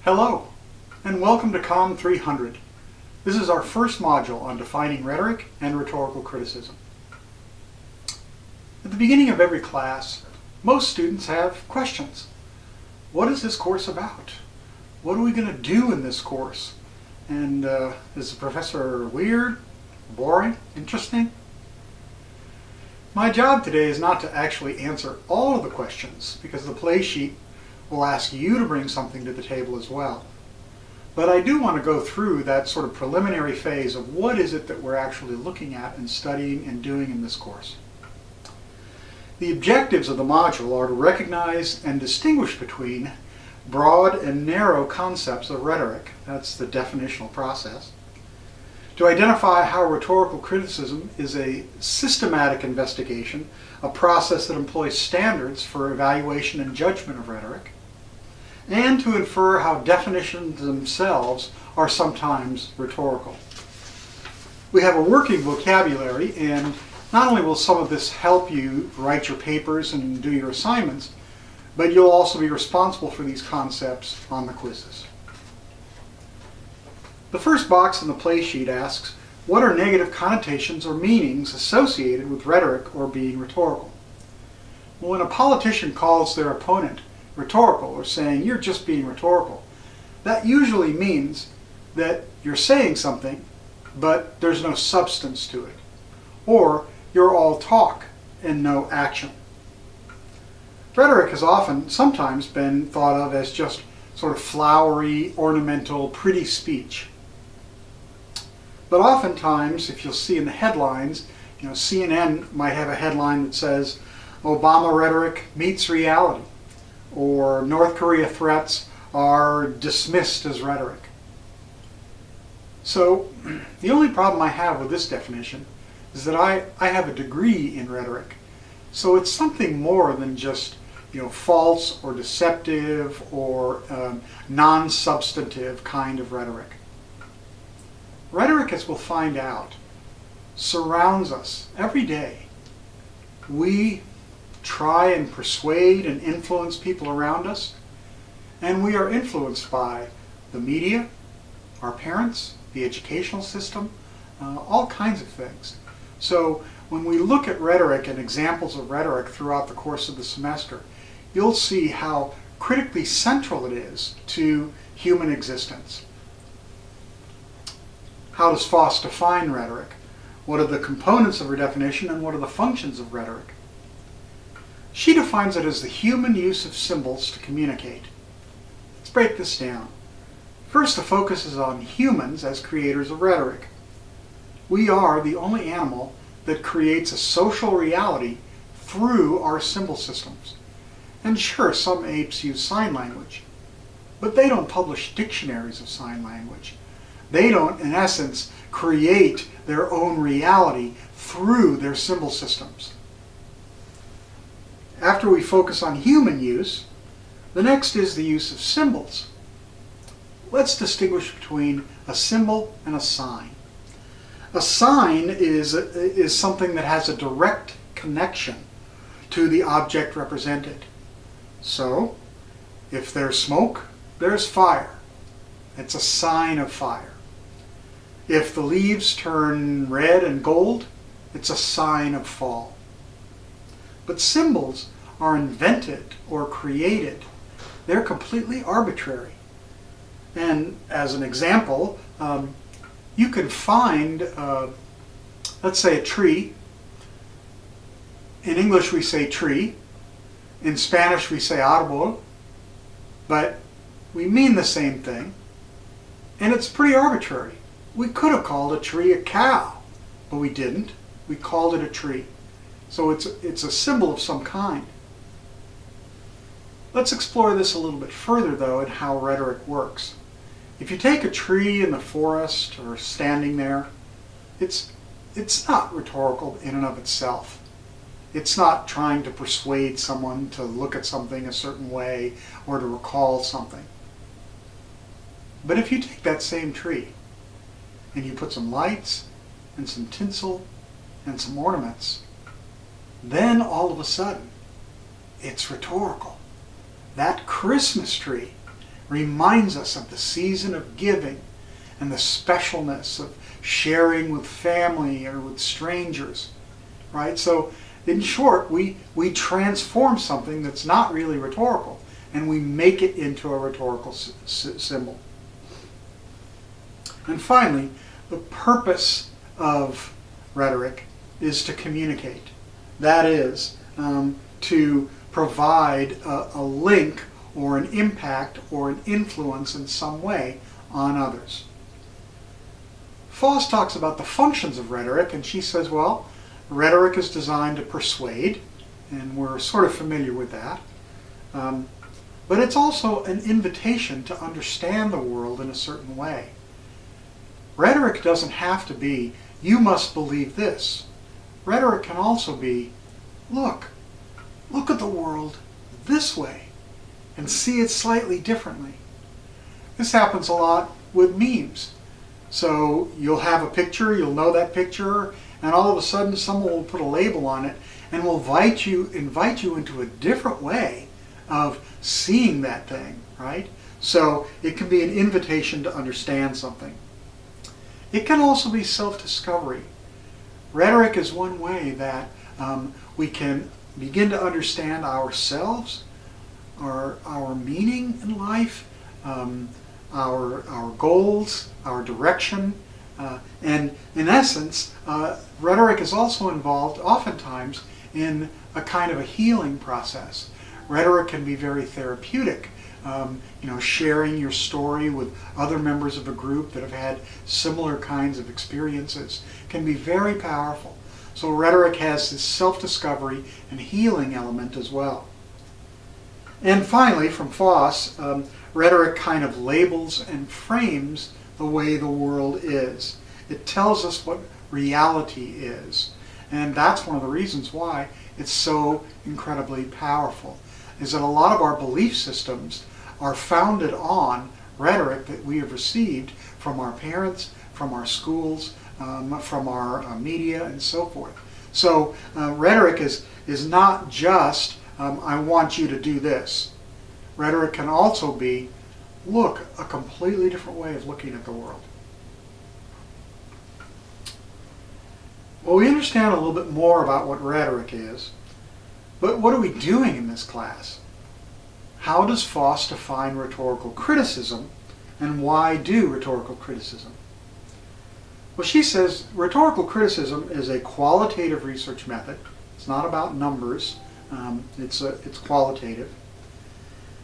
Hello, and welcome to COM 300. This is our first module on defining rhetoric and rhetorical criticism. At the beginning of every class, most students have questions. What is this course about? What are we going to do in this course? And is the professor weird, boring, interesting? My job today is not to actually answer all of the questions, because the play sheet will ask you to bring something to the table as well. But I do want to go through that sort of preliminary phase of what is it that we're actually looking at and studying and doing in this course. The objectives of the module are to recognize and distinguish between broad and narrow concepts of rhetoric, that's the definitional process, to identify how rhetorical criticism is a systematic investigation, a process that employs standards for evaluation and judgment of rhetoric, and to infer how definitions themselves are sometimes rhetorical. We have a working vocabulary, and not only will some of this help you write your papers and do your assignments, but you'll also be responsible for these concepts on the quizzes. The first box in the play sheet asks, what are negative connotations or meanings associated with rhetoric or being rhetorical? Well, when a politician calls their opponent rhetorical, or saying you're just being rhetorical, that usually means that you're saying something, but there's no substance to it. Or you're all talk and no action. Rhetoric has sometimes been thought of as just sort of flowery, ornamental, pretty speech. But oftentimes, if you'll see in the headlines, CNN might have a headline that says, Obama rhetoric meets reality, or North Korea threats are dismissed as rhetoric. So the only problem I have with this definition is that I have a degree in rhetoric. So it's something more than just false or deceptive or non-substantive kind of rhetoric. Rhetoric, as we'll find out, surrounds us every day. We try and persuade and influence people around us, and we are influenced by the media, our parents, the educational system, all kinds of things. So when we look at rhetoric and examples of rhetoric throughout the course of the semester, you'll see how critically central it is to human existence. How does Foss define rhetoric? What are the components of her definition, and what are the functions of rhetoric? She defines it as the human use of symbols to communicate. Let's break this down. First, the focus is on humans as creators of rhetoric. We are the only animal that creates a social reality through our symbol systems. And sure, some apes use sign language, but they don't publish dictionaries of sign language. They don't, in essence, create their own reality through their symbol systems. After we focus on human use, the next is the use of symbols. Let's distinguish between a symbol and a sign. A sign is something that has a direct connection to the object represented. So, if there's smoke, there's fire. It's a sign of fire. If the leaves turn red and gold, it's a sign of fall. But symbols are invented or created. They're completely arbitrary. And as an example, you can find, let's say, a tree. In English we say tree. In Spanish we say árbol. But we mean the same thing. And it's pretty arbitrary. We could have called a tree a cow, but we didn't. We called it a tree. So it's a symbol of some kind. Let's explore this a little bit further, though, and how rhetoric works. If you take a tree in the forest or standing there, it's not rhetorical in and of itself. It's not trying to persuade someone to look at something a certain way or to recall something. But if you take that same tree and you put some lights and some tinsel and some ornaments, then all of a sudden it's rhetorical. That Christmas tree reminds us of the season of giving and the specialness of sharing with family or with strangers, right? So in short, we transform something that's not really rhetorical and we make it into a rhetorical symbol. And finally, the purpose of rhetoric is to communicate. That is, to provide a link or an impact or an influence in some way on others. Foss talks about the functions of rhetoric, and she says, well, rhetoric is designed to persuade, and we're sort of familiar with that. But it's also an invitation to understand the world in a certain way. Rhetoric doesn't have to be, you must believe this. Rhetoric can also be, look at the world this way, and see it slightly differently. This happens a lot with memes. So you'll have a picture, you'll know that picture, and all of a sudden someone will put a label on it and will invite you into a different way of seeing that thing, right? So it can be an invitation to understand something. It can also be self-discovery. Rhetoric is one way that we can begin to understand ourselves, our meaning in life, our goals, our direction, and in essence, rhetoric is also involved oftentimes in a kind of a healing process. Rhetoric can be very therapeutic. Sharing your story with other members of a group that have had similar kinds of experiences can be very powerful. So rhetoric has this self-discovery and healing element as well. And finally, from Foss, rhetoric kind of labels and frames the way the world is. It tells us what reality is. And that's one of the reasons why it's so incredibly powerful, is that a lot of our belief systems are founded on rhetoric that we have received from our parents, from our schools, from our media, and so forth. So rhetoric is not just, I want you to do this. Rhetoric can also be, look, a completely different way of looking at the world. Well, we understand a little bit more about what rhetoric is, but what are we doing in this class? How does Foss define rhetorical criticism, and why do rhetorical criticism? Well, she says rhetorical criticism is a qualitative research method. It's not about numbers. It's qualitative.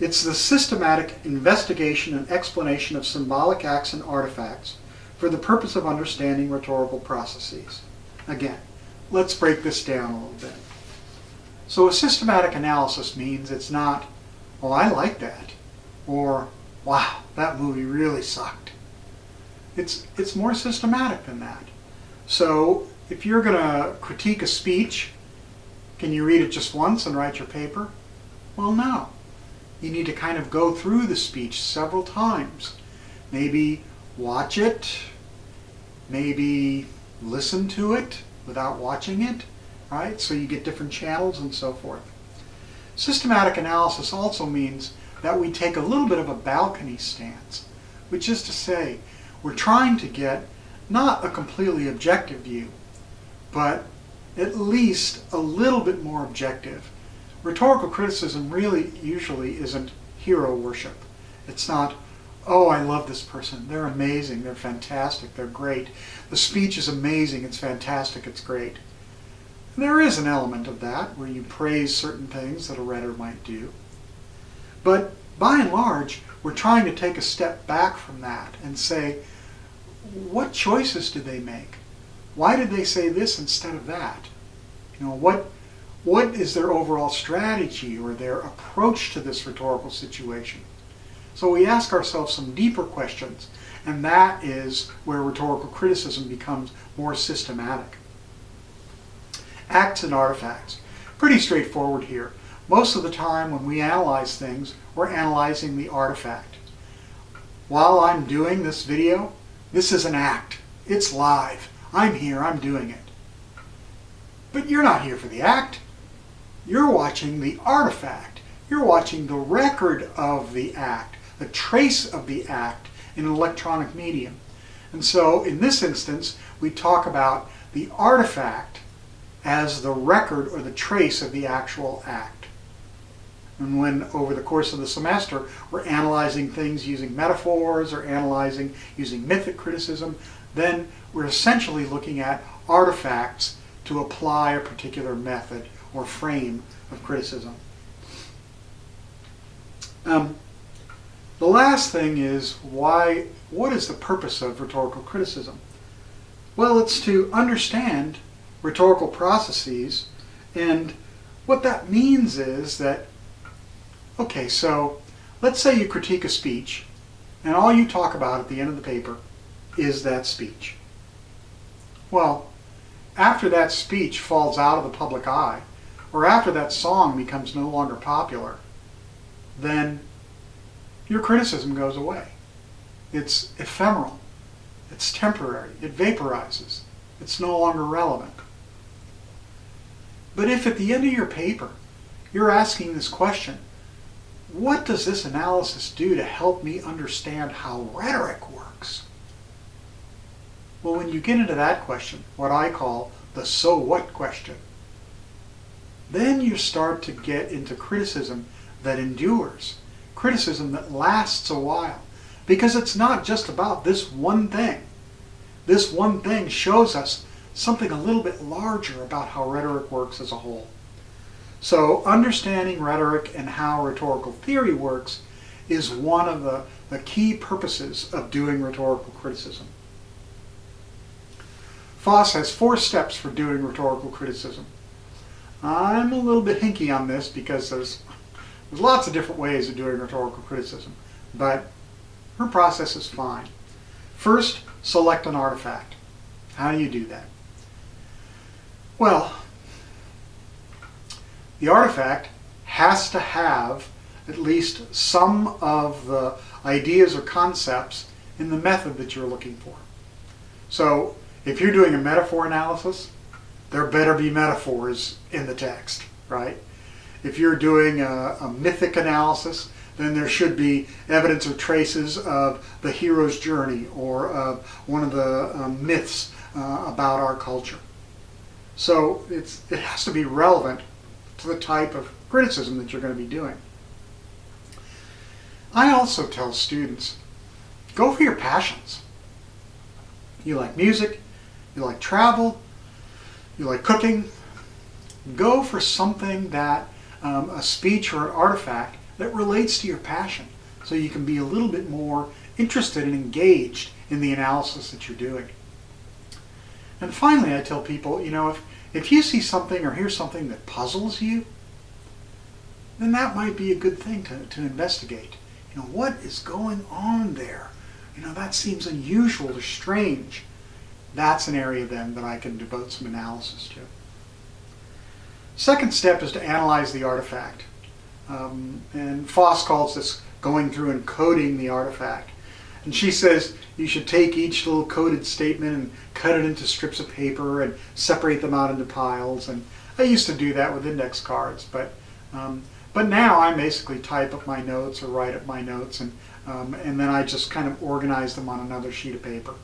It's the systematic investigation and explanation of symbolic acts and artifacts for the purpose of understanding rhetorical processes. Again, let's break this down a little bit. So a systematic analysis means it's not, oh, I like that, or wow, that movie really sucked. It's more systematic than that. So if you're going to critique a speech, can you read it just once and write your paper? Well, no. You need to kind of go through the speech several times. Maybe watch it, maybe listen to it without watching it, right? So you get different channels and so forth. Systematic analysis also means that we take a little bit of a balcony stance, which is to say, we're trying to get not a completely objective view, but at least a little bit more objective. Rhetorical criticism really usually isn't hero worship. It's not, oh, I love this person, they're amazing, they're fantastic, they're great. The speech is amazing, it's fantastic, it's great. And there is an element of that where you praise certain things that a rhetor might do. But by and large, we're trying to take a step back from that and say, what choices did they make? Why did they say this instead of that? What is their overall strategy or their approach to this rhetorical situation? So we ask ourselves some deeper questions, and that is where rhetorical criticism becomes more systematic. Acts and artifacts. Pretty straightforward here. Most of the time when we analyze things, we're analyzing the artifact. While I'm doing this video, this is an act. It's live. I'm here, I'm doing it. But you're not here for the act. You're watching the artifact. You're watching the record of the act, the trace of the act in an electronic medium. And so in this instance, we talk about the artifact as the record or the trace of the actual act. And when over the course of the semester we're analyzing things using metaphors or analyzing using mythic criticism, then we're essentially looking at artifacts to apply a particular method or frame of criticism. The last thing is what is the purpose of rhetorical criticism? Well, it's to understand rhetorical processes, and what that means is that, okay, so let's say you critique a speech, and all you talk about at the end of the paper is that speech. Well, after that speech falls out of the public eye, or after that song becomes no longer popular, then your criticism goes away. It's ephemeral. It's temporary. It vaporizes. It's no longer relevant. But if at the end of your paper you're asking this question, what does this analysis do to help me understand how rhetoric works? Well, when you get into that question, what I call the so what question, then you start to get into criticism that endures, criticism that lasts a while, because it's not just about this one thing. This one thing shows us something a little bit larger about how rhetoric works as a whole. So understanding rhetoric and how rhetorical theory works is one of the key purposes of doing rhetorical criticism. Foss has 4 steps for doing rhetorical criticism. I'm a little bit hinky on this because there's lots of different ways of doing rhetorical criticism, but her process is fine. First, select an artifact. How do you do that? Well, the artifact has to have at least some of the ideas or concepts in the method that you're looking for. So if you're doing a metaphor analysis, there better be metaphors in the text, right? If you're doing a mythic analysis, then there should be evidence or traces of the hero's journey or of one of the myths about our culture. So it has to be relevant to the type of criticism that you're going to be doing. I also tell students, go for your passions. You like music, you like travel, you like cooking. Go for something that, a speech or an artifact that relates to your passion, so you can be a little bit more interested and engaged in the analysis that you're doing. And finally, I tell people, if you see something or hear something that puzzles you, then that might be a good thing to investigate. What is going on there? That seems unusual or strange. That's an area then that I can devote some analysis to. Second step is to analyze the artifact. And Foss calls this going through and coding the artifact. And she says you should take each little coded statement and cut it into strips of paper and separate them out into piles. And I used to do that with index cards, but now I basically type up my notes or write up my notes, and then I just kind of organize them on another sheet of paper.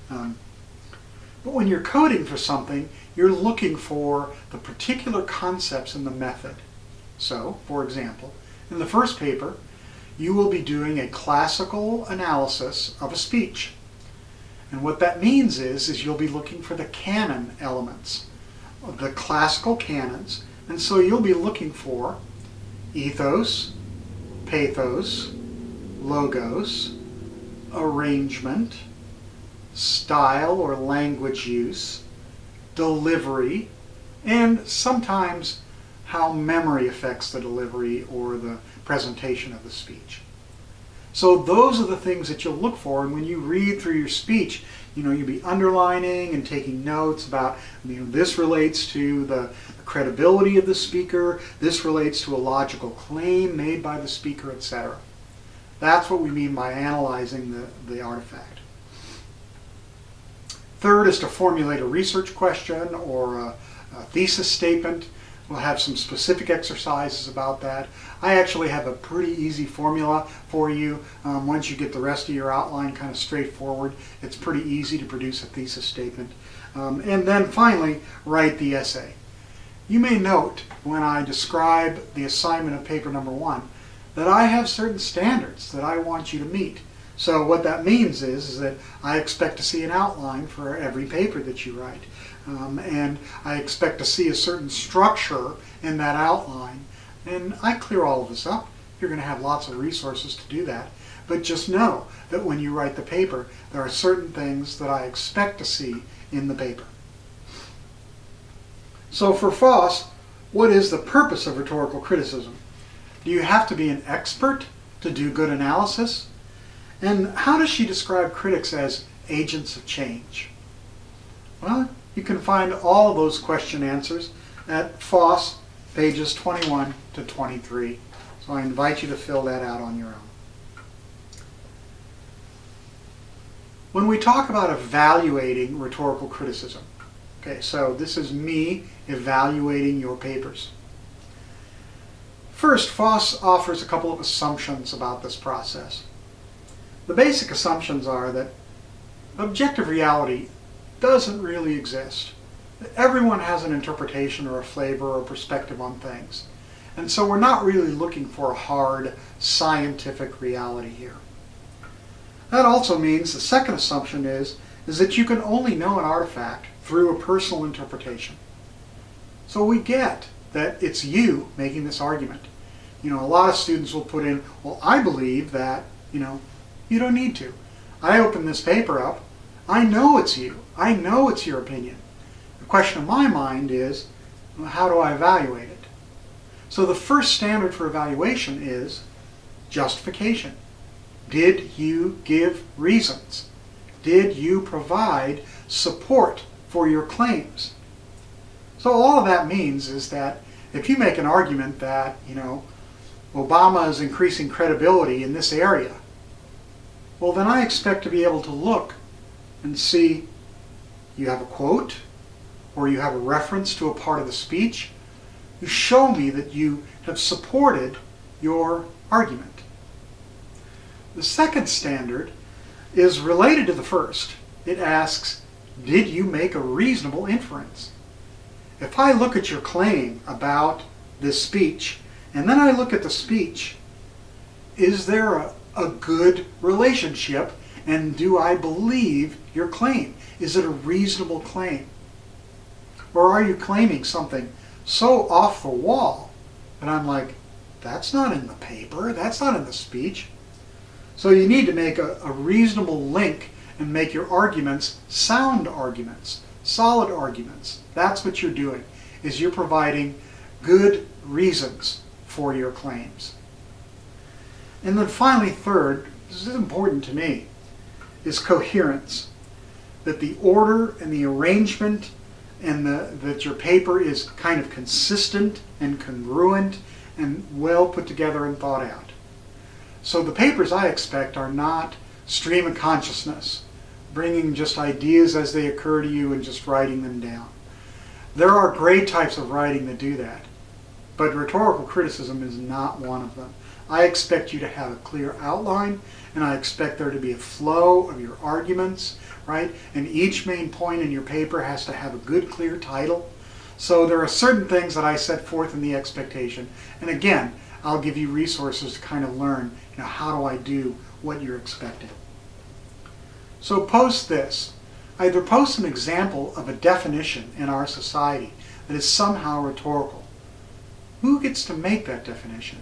But when you're coding for something, you're looking for the particular concepts in the method. So, for example, in the first paper, you will be doing a classical analysis of a speech. And what that means is you'll be looking for the canon elements, the classical canons. And so you'll be looking for ethos, pathos, logos, arrangement, style or language use, delivery, and sometimes how memory affects the delivery or the presentation of the speech. So those are the things that you'll look for, and when you read through your speech, you'll be underlining and taking notes about, this relates to the credibility of the speaker, this relates to a logical claim made by the speaker, etc. That's what we mean by analyzing the artifact. Third is to formulate a research question or a thesis statement. We'll have some specific exercises about that. I actually have a pretty easy formula for you. Once you get the rest of your outline kind of straightforward, it's pretty easy to produce a thesis statement. And then finally, write the essay. You may note when I describe the assignment of paper number 1 that I have certain standards that I want you to meet. So what that means is that I expect to see an outline for every paper that you write. And I expect to see a certain structure in that outline. And I clear all of this up. You're going to have lots of resources to do that. But just know that when you write the paper, there are certain things that I expect to see in the paper. So for Foss, what is the purpose of rhetorical criticism? Do you have to be an expert to do good analysis? And how does she describe critics as agents of change? Well, you can find all those question answers at Foss, pages 21 to 23. So I invite you to fill that out on your own. When we talk about evaluating rhetorical criticism, okay, so this is me evaluating your papers. First, Foss offers a couple of assumptions about this process. The basic assumptions are that objective reality doesn't really exist. Everyone has an interpretation or a flavor or a perspective on things. And so we're not really looking for a hard scientific reality here. That also means the second assumption is that you can only know an artifact through a personal interpretation. So we get that it's you making this argument. A lot of students will put in, well, I believe that, you don't need to. I open this paper up. I know it's you. I know it's your opinion. The question in my mind is, well, how do I evaluate it? So the first standard for evaluation is justification. Did you give reasons? Did you provide support for your claims? So all of that means is that if you make an argument that, Obama is increasing credibility in this area, well, then I expect to be able to look and see you have a quote or you have a reference to a part of the speech. You show me that you have supported your argument. The second standard is related to the first. It asks, did you make a reasonable inference? If I look at your claim about this speech, and then I look at the speech, is there a good relationship, and do I believe your claim? Is it a reasonable claim? Or are you claiming something so off the wall that I'm like, that's not in the paper, that's not in the speech? So you need to make a reasonable link and make your arguments sound arguments, solid arguments. That's what you're doing, is you're providing good reasons for your claims. And then finally, third, this is important to me, is coherence. That the order and the arrangement and that your paper is kind of consistent and congruent and well put together and thought out. So the papers I expect are not stream of consciousness, bringing just ideas as they occur to you and just writing them down. There are great types of writing that do that, but rhetorical criticism is not one of them. I expect you to have a clear outline, and I expect there to be a flow of your arguments, right? And each main point in your paper has to have a good, clear title. So there are certain things that I set forth in the expectation. And again, I'll give you resources to kind of learn, how do I do what you're expecting. So post this. Either post an example of a definition in our society that is somehow rhetorical. Who gets to make that definition?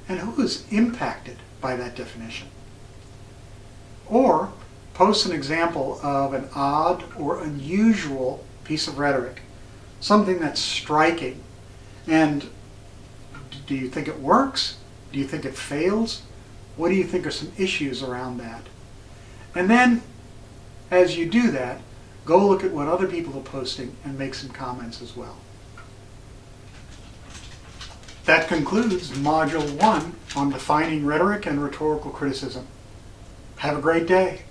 And who is impacted by that definition? Or post an example of an odd or unusual piece of rhetoric, something that's striking. And do you think it works? Do you think it fails? What do you think are some issues around that? And then, as you do that, go look at what other people are posting and make some comments as well. That concludes Module 1 on defining rhetoric and rhetorical criticism. Have a great day.